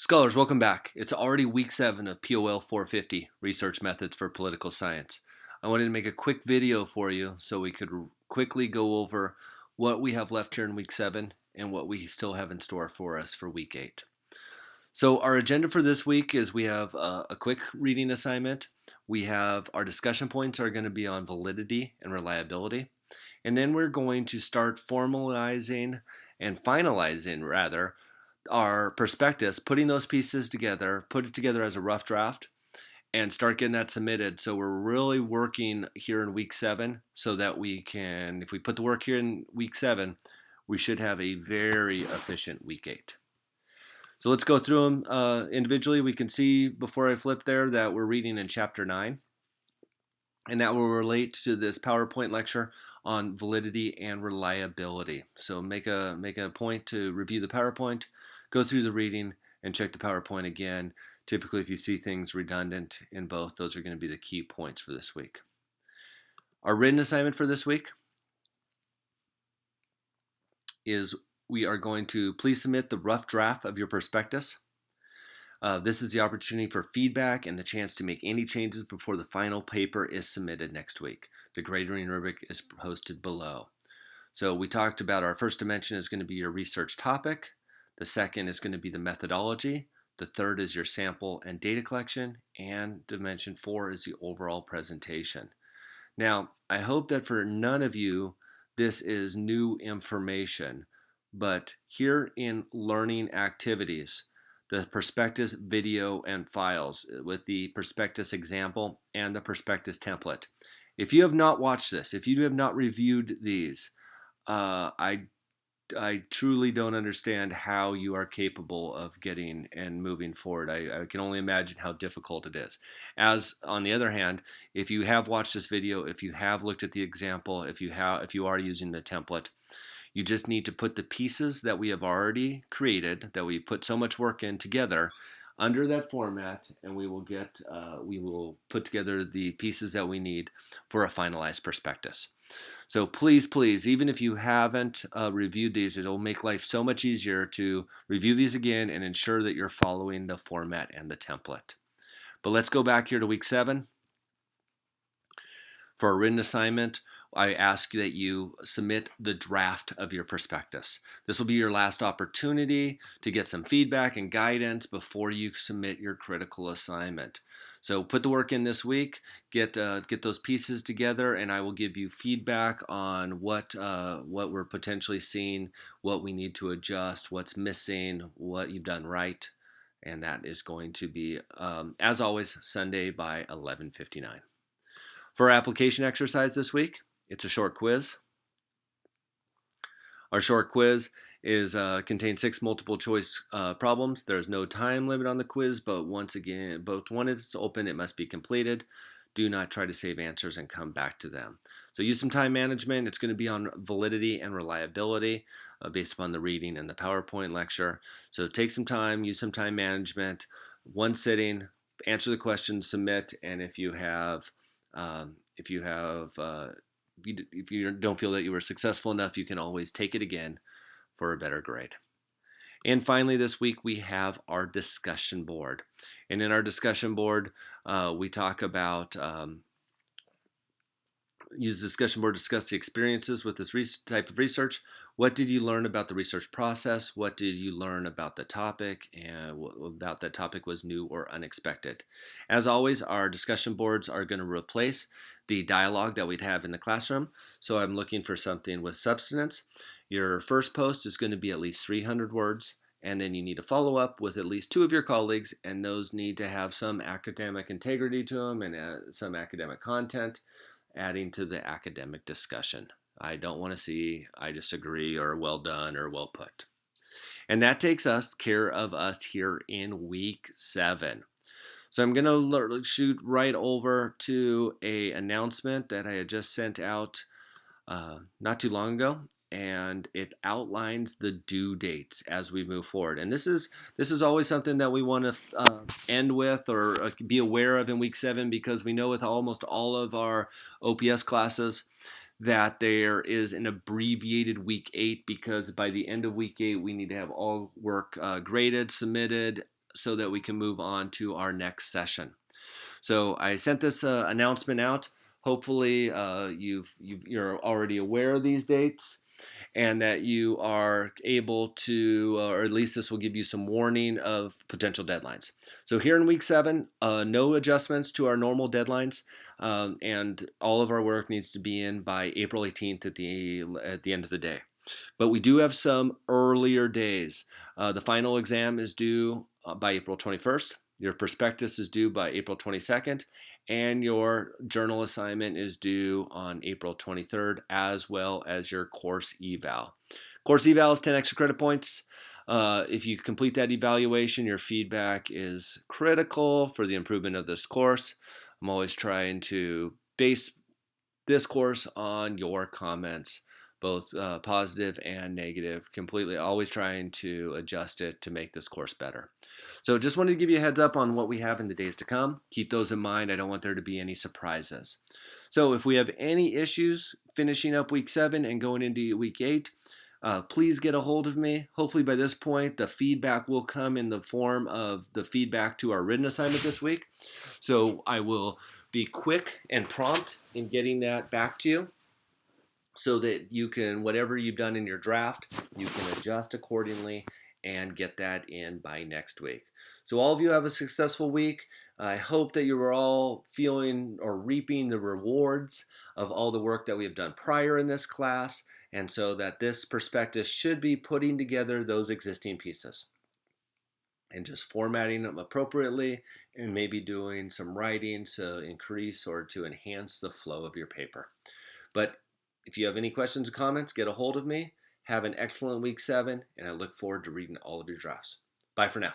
Scholars, welcome back. It's already week 7 of POL450, Research Methods for Political Science. I wanted to make a quick video for you so we could quickly go over what we have left here in week 7 and what we still have in store for us for week 8. So our agenda for this week is we have a quick reading assignment. We have our discussion points are going to be on validity and reliability. And then we're going to start formalizing and finalizing, rather, our prospectus, putting those pieces together, put it together as a rough draft, and start getting that submitted. So we're really working here in week 7 so that we can, if we put the work here in week 7, we should have a very efficient week 8. So let's go through them individually. We can see before I flip there that we're reading in chapter 9, and that will relate to this PowerPoint lecture on validity and reliability. So make a point to review the PowerPoint, go through the reading, and check the PowerPoint again. Typically, if you see things redundant in both, those are going to be the key points for this week. Our written assignment for this week is we are going to please submit the rough draft of your prospectus. This is the opportunity for feedback and the chance to make any changes before the final paper is submitted next week. The grading rubric is posted below. So we talked about our first dimension is going to be your research topic. The second is going to be the methodology. The third is your sample and data collection. And dimension 4 is the overall presentation. Now, I hope that for none of you, this is new information. But here in learning activities, the prospectus video and files with the prospectus example and the prospectus template. If you have not watched this, if you have not reviewed these, I truly don't understand how you are capable of getting and moving forward. I can only imagine how difficult it is. As on the other hand, if you have watched this video, if you have looked at the example, if you are using the template, you just need to put the pieces that we have already created, that we put so much work in together, under that format, and we will put together the pieces that we need for a finalized prospectus. So please, even if you haven't reviewed these, it'll make life so much easier to review these again and ensure that you're following the format and the template. But let's go back here to week 7. For a written assignment, I ask that you submit the draft of your prospectus. This will be your last opportunity to get some feedback and guidance before you submit your critical assignment. So put the work in this week, get those pieces together, and I will give you feedback on what we're potentially seeing, what we need to adjust, what's missing, what you've done right, and that is going to be, as always, Sunday by 11:59. For our application exercise this week, it's a short quiz. Our short quiz contains 6 multiple choice problems. There's no time limit on the quiz, but once again, when it's open, it must be completed. Do not try to save answers and come back to them. So use some time management. It's going to be on validity and reliability based upon the reading and the PowerPoint lecture. So take some time, use some time management, one sitting, answer the questions, submit, and if you don't feel that you were successful enough, you can always take it again for a better grade. And finally, this week we have our discussion board. And in our discussion board, we talk about use the discussion board to discuss the experiences with this type of research. What did you learn about the research process? What did you learn about the topic? And what about that topic was new or unexpected? As always, our discussion boards are going to replace the dialogue that we'd have in the classroom. So I'm looking for something with substance. Your first post is going to be at least 300 words, and then you need to follow up with at least 2 of your colleagues, and those need to have some academic integrity to them and some academic content, adding to the academic discussion. I don't want to see I disagree or well done or well put. And that takes care of us here in week 7. So I'm going to shoot right over to an announcement that I had just sent out not too long ago, and it outlines the due dates as we move forward. And this is always something that we want to end with or be aware of in week 7, because we know with almost all of our OPS classes that there is an abbreviated week 8, because by the end of week 8 we need to have all work graded, submitted, so that we can move on to our next session. So I sent this announcement out. Hopefully, you're already aware of these dates and that you are able to, or at least this will give you some warning of potential deadlines. So here in week 7, no adjustments to our normal deadlines, and all of our work needs to be in by April 18th at the end of the day. But we do have some earlier days. The final exam is due by April 21st. Your prospectus is due by April 22nd, and your journal assignment is due on April 23rd, as well as your course eval. Course eval is 10 extra credit points. If you complete that evaluation, your feedback is critical for the improvement of this course. I'm always trying to base this course on your comments, both positive and negative, completely always trying to adjust it to make this course better. So just wanted to give you a heads up on what we have in the days to come. Keep those in mind. I don't want there to be any surprises. So if we have any issues finishing up week 7 and going into week 8, please get a hold of me. Hopefully by this point, the feedback will come in the form of the feedback to our written assignment this week. So I will be quick and prompt in getting that back to you so that you can, whatever you've done in your draft, you can adjust accordingly and get that in by next week. So all of you have a successful week. I hope that you are all feeling or reaping the rewards of all the work that we have done prior in this class, and so that this prospectus should be putting together those existing pieces and just formatting them appropriately and maybe doing some writing to increase or to enhance the flow of your paper. But if you have any questions or comments, get a hold of me. Have an excellent week 7, and I look forward to reading all of your drafts. Bye for now.